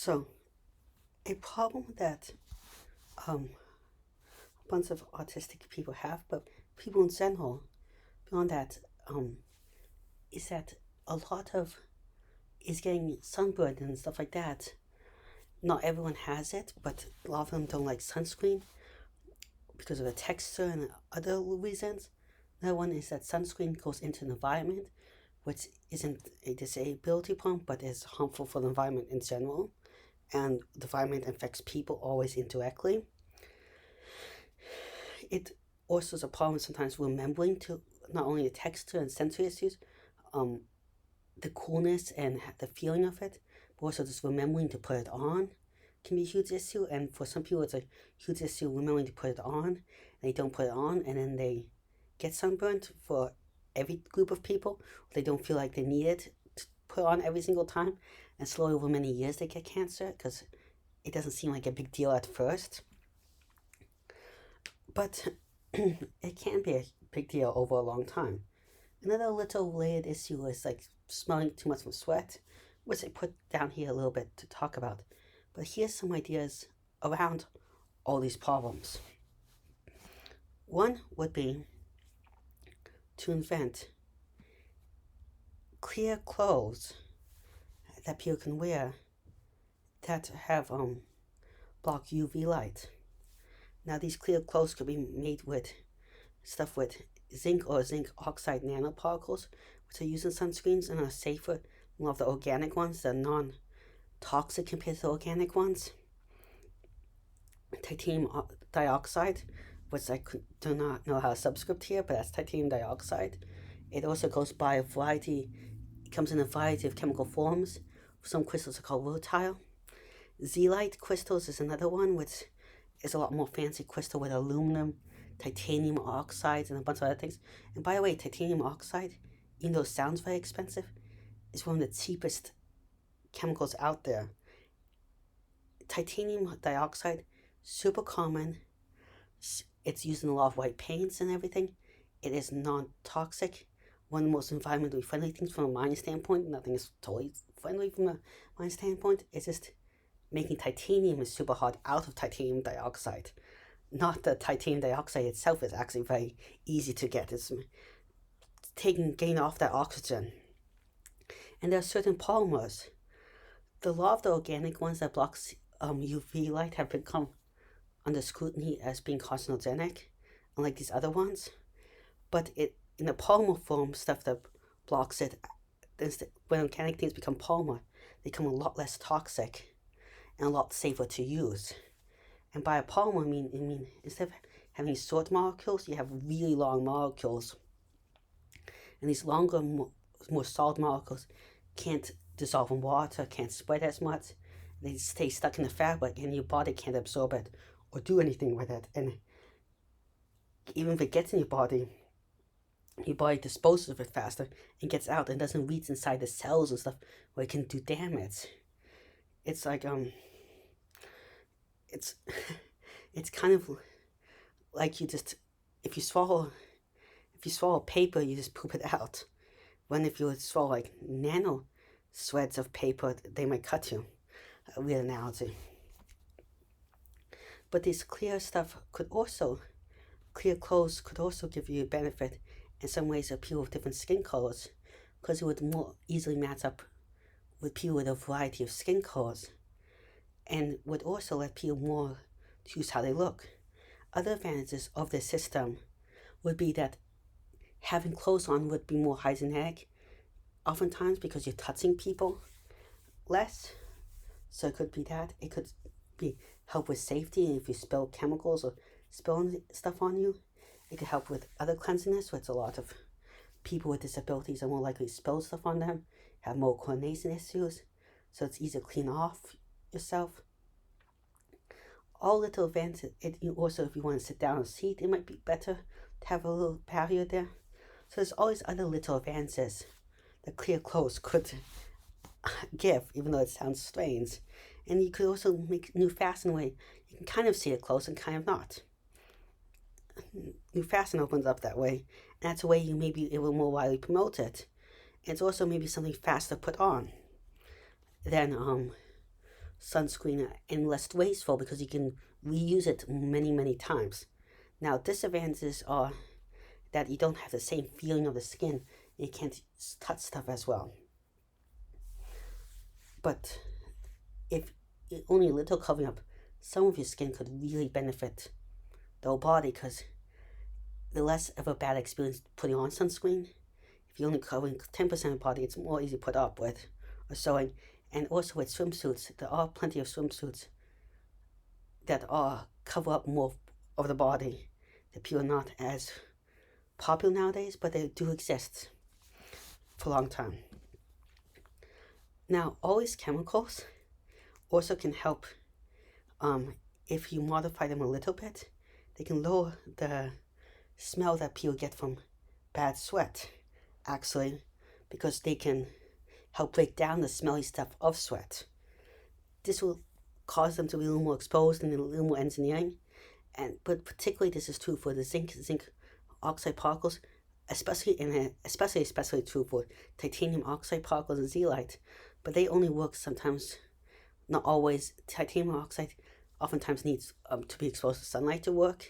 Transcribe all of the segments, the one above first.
So, a problem that um, a bunch of autistic people have, but people in general, beyond that, um, is that a lot of is getting sunburned and stuff like that. Not everyone has it, but a lot of them don't like sunscreen because of the texture and other reasons. Another one is that sunscreen goes into the environment, which isn't a disability problem, but is harmful for the environment in general. And the environment affects people always indirectly. It also is a problem sometimes remembering to not only the texture and sensory issues, um, the coolness and the feeling of it, but also just remembering to put it on can be a huge issue. And for some people, it's a huge issue remembering to put it on, and they don't put it on, and then they get sunburned. For every group of people, they don't feel like they need it to put on every single time, and slowly over many years they get cancer because it doesn't seem like a big deal at first, but it can be a big deal over a long time. Another little related issue is like smelling too much from sweat, which I put down here a little bit to talk about. But here's some ideas around all these problems. One would be to invent clear clothes that people can wear that have block UV light. Now these clear clothes could be made with stuff with zinc or zinc oxide nanoparticles, which are used in sunscreens and are safer than a lot of the organic ones. They're non-toxic compared to the organic ones. Titanium dioxide, which I do not know how to subscript here, but that's titanium dioxide. It also goes by a variety, it comes in a variety of chemical forms. Some crystals are called rutile. Zeolite crystals is another one, which is a lot more fancy crystal with aluminum, titanium oxides, and a bunch of other things. And by the way, titanium oxide, even though it sounds very expensive, is one of the cheapest chemicals out there. Titanium dioxide, super common. It's used in a lot of white paints and everything. It is non-toxic. One of the most environmentally friendly things from a mining standpoint. Nothing is totally friendly from a mining standpoint. It's just making titanium is super hard out of titanium dioxide. Not that titanium dioxide itself is actually very easy to get. It's getting off that oxygen. And there are certain polymers. A lot of the organic ones that block UV light have become under scrutiny as being carcinogenic, unlike these other ones. But in the polymer form, stuff that blocks it, when organic things become polymer, they become a lot less toxic and a lot safer to use. And by a polymer, I mean instead of having short molecules, you have really long molecules. And these longer, more solid molecules can't dissolve in water, can't spread as much. They stay stuck in the fabric, and your body can't absorb it or do anything with it. And even if it gets in your body disposes of it faster and gets out and doesn't reach inside the cells and stuff where it can do damage. It's like it's it's kind of like if you swallow paper, you just poop it out. When if you swallow like nano shreds of paper, they might cut you. A weird analogy. But this clear clothes could also give you a benefit in some ways of people with different skin colors, because it would more easily match up with people with a variety of skin colors, and would also let people more choose how they look. Other advantages of this system would be that having clothes on would be more hygienic, oftentimes because you're touching people less. So it could be that. It could be help with safety if you spill chemicals or spill stuff on you. It could help with other cleanliness, which a lot of people with disabilities are more likely to spill stuff on them, have more coordination issues, so it's easier to clean off yourself. All little advances. Also, if you want to sit down or seat, it might be better to have a little barrier there. So there's always other little advances that clear clothes could give, even though it sounds strange. And you could also make new fasten way. You can kind of see it close and kind of not. New fasten opens up that way, and that's a way you may be able to more widely promote it. And it's also maybe something fast to put on than sunscreen and less wasteful because you can reuse it many times. Now, disadvantages are that you don't have the same feeling of the skin. You can't touch stuff as well. But if only a little covering up, some of your skin could really benefit the whole body, because the less of a bad experience putting on sunscreen. If you're only covering 10% of the body, it's more easy to put up with or sewing. And also with swimsuits, there are plenty of swimsuits that are cover up more of the body. The people are not as popular nowadays, but they do exist for a long time. Now, all these chemicals also can help. If you modify them a little bit, they can lower the smell that people get from bad sweat, actually, because they can help break down the smelly stuff of sweat. This will cause them to be a little more exposed and a little more engineering. But particularly this is true for the zinc oxide particles, especially true for titanium oxide particles and zeolite. But they only work sometimes, not always. Titanium oxide oftentimes needs to be exposed to sunlight to work,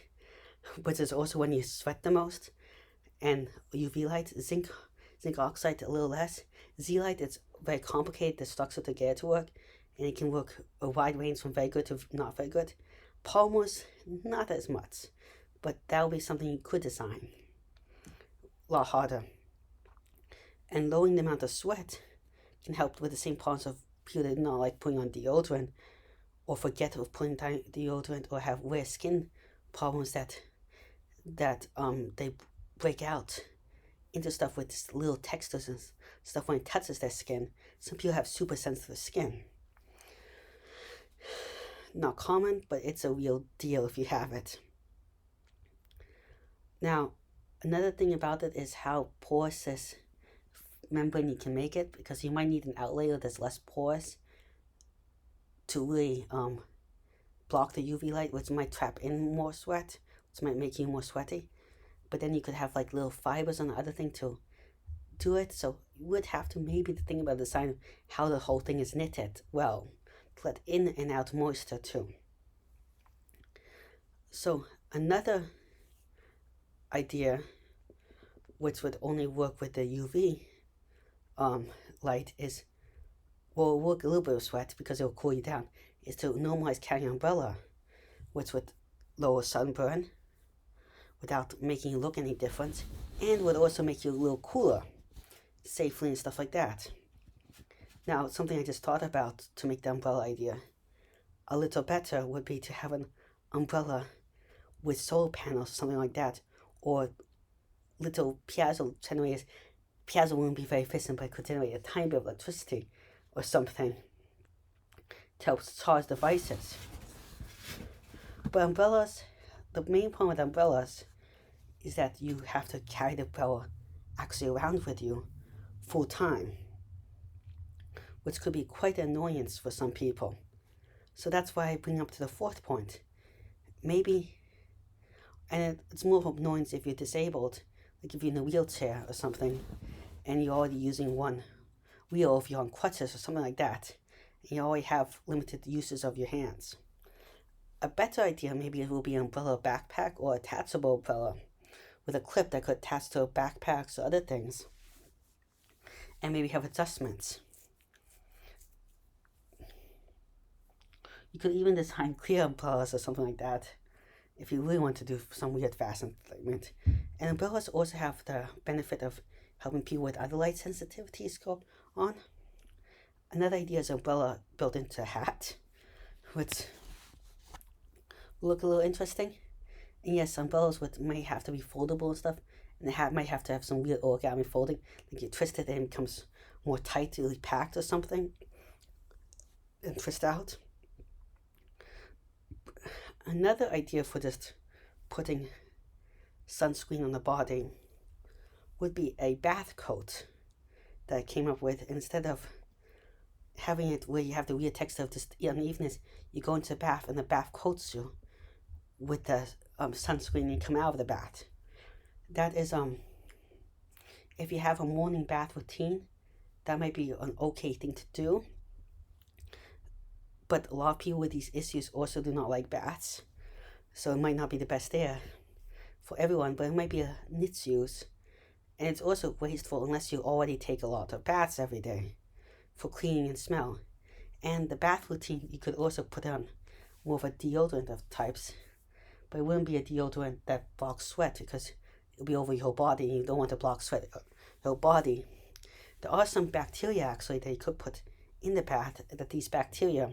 which is also when you sweat the most. And UV light, zinc oxide a little less. Zeolite, it's very complicated, the structure to get it to work, and it can work a wide range from very good to not very good. Polymers, not as much, but that will be something you could design a lot harder. And lowering the amount of sweat can help with the same problems of people that not like putting on deodorant, or forget of putting deodorant, or have weird skin problems that they break out into stuff with little textures and stuff when it touches their skin. Some people have super sensitive skin. Not common, but it's a real deal if you have it. Now, another thing about it is how porous this membrane you can make it, because you might need an outlayer that's less porous to really block the UV light, which might trap in more sweat, which might make you more sweaty. But then you could have like little fibers on the other thing to do it. So you would have to maybe think about the design of how the whole thing is knitted well, to let in and out moisture too. So another idea, which would only work with the UV light, is, will work a little bit of sweat because it will cool you down, is to normalize carrying an umbrella, which would lower sunburn without making you look any different, and would also make you a little cooler safely and stuff like that. Now, something I just thought about to make the umbrella idea a little better would be to have an umbrella with solar panels or something like that, or little piezo generators. Piezo wouldn't be very efficient, but it could generate a tiny bit of electricity or something to help charge devices. But umbrellas, the main problem with umbrellas is that you have to carry the umbrella actually around with you full time, which could be quite an annoyance for some people. So that's why I bring up to the fourth point. Maybe, and it's more of an annoyance if you're disabled, like if you're in a wheelchair or something, and you're already using one wheel, if you're on crutches or something like that, and you already have limited uses of your hands. A better idea maybe it will be an umbrella backpack, or attachable umbrella with a clip that could attach to backpacks or other things, and maybe have adjustments. You could even design clear umbrellas or something like that if you really want to do some weird fashion treatment. And umbrellas also have the benefit of helping people with other light sensitivities go on. Another idea is an umbrella built into a hat, which will look a little interesting. And yes, umbrellas might have to be foldable and stuff, and the hat might have to have some weird origami folding, like you twist it and it becomes more tightly packed or something, and twist out. Another idea for just putting sunscreen on the body would be a bath coat that I came up with. Instead of having it where you have the weird texture of just unevenness, you go into the bath and the bath coats you with the sunscreen and you come out of the bath. That is, if you have a morning bath routine, that might be an okay thing to do. But a lot of people with these issues also do not like baths, so it might not be the best there for everyone, but it might be a niche use. And it's also wasteful unless you already take a lot of baths every day for cleaning and smell. And the bath routine, you could also put on more of a deodorant of types, but it wouldn't be a deodorant that blocks sweat because it'll be over your whole body and you don't want to block sweat your whole body. There are some bacteria actually that you could put in the bath that these bacteria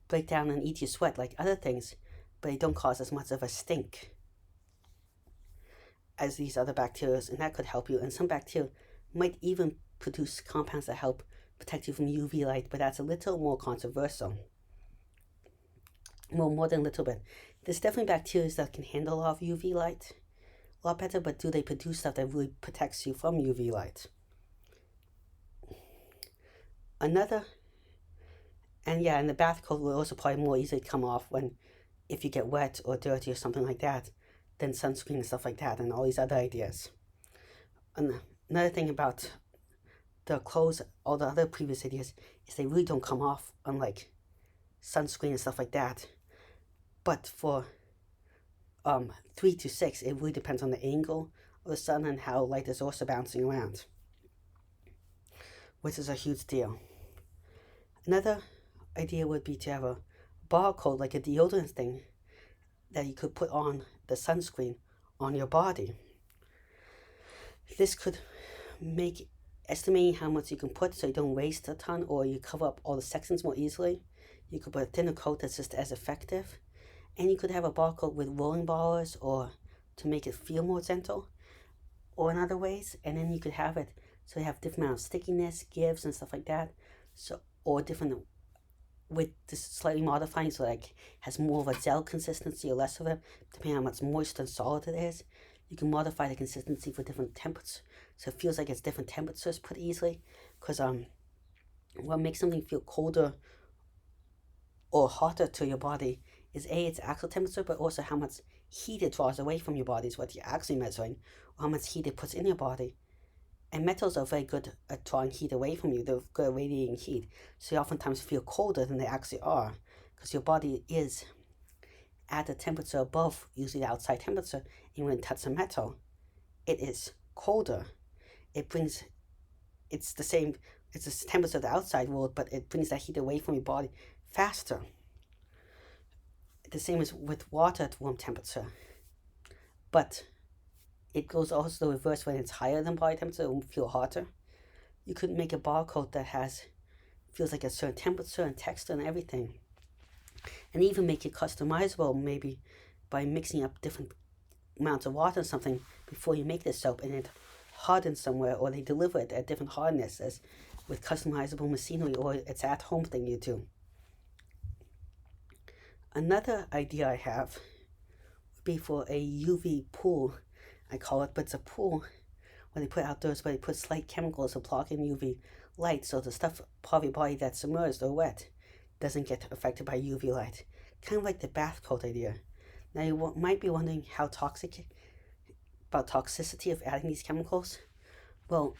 break down and eat your sweat like other things, but they don't cause as much of a stink as these other bacteria, and that could help you. And some bacteria might even produce compounds that help protect you from UV light, but that's a little more controversial. Well, more than a little bit. There's definitely bacteria that can handle a lot of UV light a lot better, but do they produce stuff that really protects you from UV light? And the bath coat will also probably more easily come off if you get wet or dirty or something like that than sunscreen and stuff like that, and all these other ideas. And another thing about the clothes, all the other previous ideas, is they really don't come off, unlike sunscreen and stuff like that. But for 3 to 6, it really depends on the angle of the sun and how light is also bouncing around, which is a huge deal. Another idea would be to have a barcode, like a deodorant thing, that you could put on the sunscreen on your body. This could make estimating how much you can put so you don't waste a ton or you cover up all the sections more easily. You could put a thinner coat that's just as effective. And you could have a barcode with rolling bars or to make it feel more gentle or in other ways. And then you could have it so you have different amount of stickiness, gives and stuff like that. So, or different with this slightly modifying, so like has more of a gel consistency or less of it, depending on how much moist and solid it is. You can modify the consistency for different temperatures, so it feels like it's different temperatures pretty easily. Because what makes something feel colder or hotter to your body is its actual temperature, but also how much heat it draws away from your body is what you're actually measuring, or how much heat it puts in your body. And metals are very good at drawing heat away from you. They're good at radiating heat. So you oftentimes feel colder than they actually are, because your body is at a temperature above usually the outside temperature. And when it touches a metal, it is colder. It's the temperature of the outside world, but it brings that heat away from your body faster. The same as with water at room temperature. But it goes also the reverse. When it's higher than body temperature, it will feel hotter. You could make a barcode that feels like a certain temperature and texture and everything. And even make it customizable, maybe by mixing up different amounts of water or something before you make this soap, and it hardens somewhere, or they deliver it at different hardnesses with customizable machinery, or it's at home thing you do. Another idea I have would be for a UV pool, I call it, but it's a pool when they put outdoors, where they put slight chemicals to block in UV light, so the stuff part of your body that's submerged or wet doesn't get affected by UV light. Kind of like the bath coat idea. Now you might be wondering about toxicity of adding these chemicals. Well,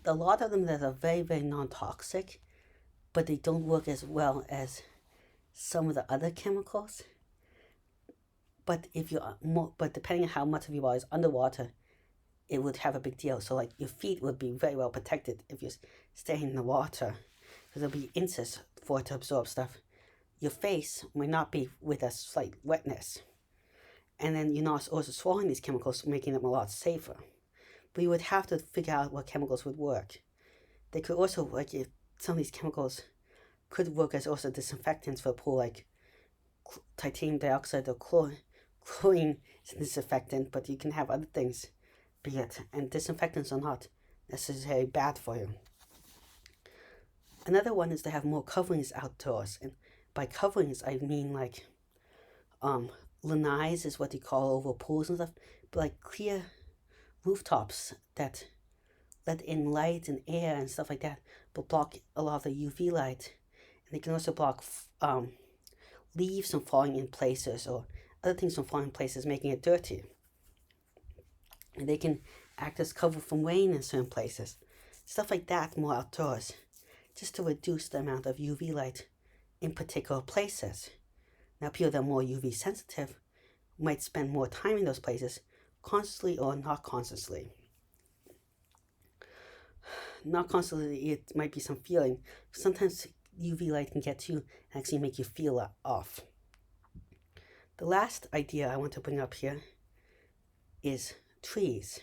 a lot of them that are very, very non-toxic, but they don't work as well as some of the other chemicals. But depending on how much of your body is underwater, it would have a big deal. So like your feet would be very well protected if you're staying in the water, because there'll be inches for it to absorb stuff. Your face might not be with a slight wetness. And then you're not also swallowing these chemicals, making them a lot safer. But you would have to figure out what chemicals would work. They could also, some of these chemicals could work as also disinfectants for a pool, like titanium dioxide or chlorine is a disinfectant, but you can have other things be it. And disinfectants are not necessarily bad for you. Another one is to have more coverings outdoors. And by coverings, I mean like lanais is what you call over pools and stuff, but like clear rooftops that let in light and air and stuff like that, but block a lot of the UV light. And they can also block leaves from falling in places or other things from falling in places, making it dirty. And they can act as cover from rain in certain places. Stuff like that more outdoors. just to reduce the amount of UV light in particular places. Now, people that are more UV sensitive might spend more time in those places, consciously or not consciously. Not consciously, it might be some feeling. Sometimes UV light can get to you and actually make you feel off. The last idea I want to bring up here is trees.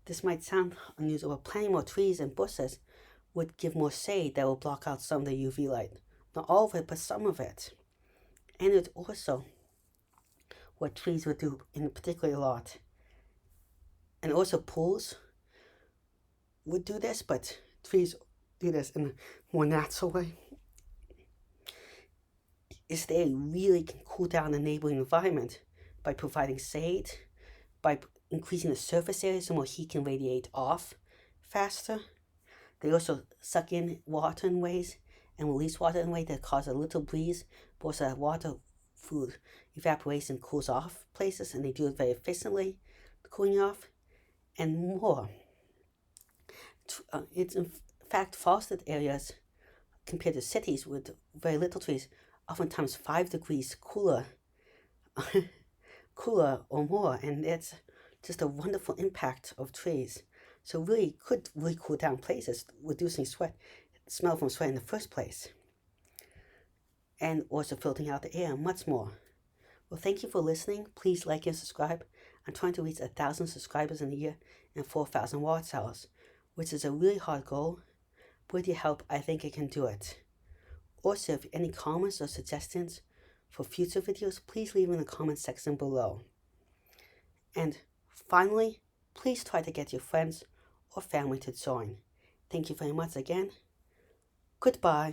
This might sound unusual, but planting more trees and bushes would give more shade that will block out some of the UV light. Not all of it, but some of it. And it's also what trees would do in particular a lot. And also pools would do this, but trees do this in a more natural way. Is they really can cool down the neighboring environment by providing shade, by increasing the surface area so more heat can radiate off faster. They also suck in water in ways and release water in ways that cause a little breeze, but also water through evaporation cools off places, and they do it very efficiently, cooling off, and more. It's in fact forested areas compared to cities with very little trees, oftentimes 5 degrees cooler or more, and it's just a wonderful impact of trees. So really could really cool down places, reducing smell from sweat in the first place, and also filtering out the air much more. Well, thank you for listening. Please like and subscribe. I'm trying to reach 1,000 subscribers in a year and 4,000 watch hours, which is a really hard goal. With your help, I think I can do it. Also, if any comments or suggestions for future videos, please leave in the comment section below. And finally, please try to get your friends or family to join. Thank you very much again. Goodbye.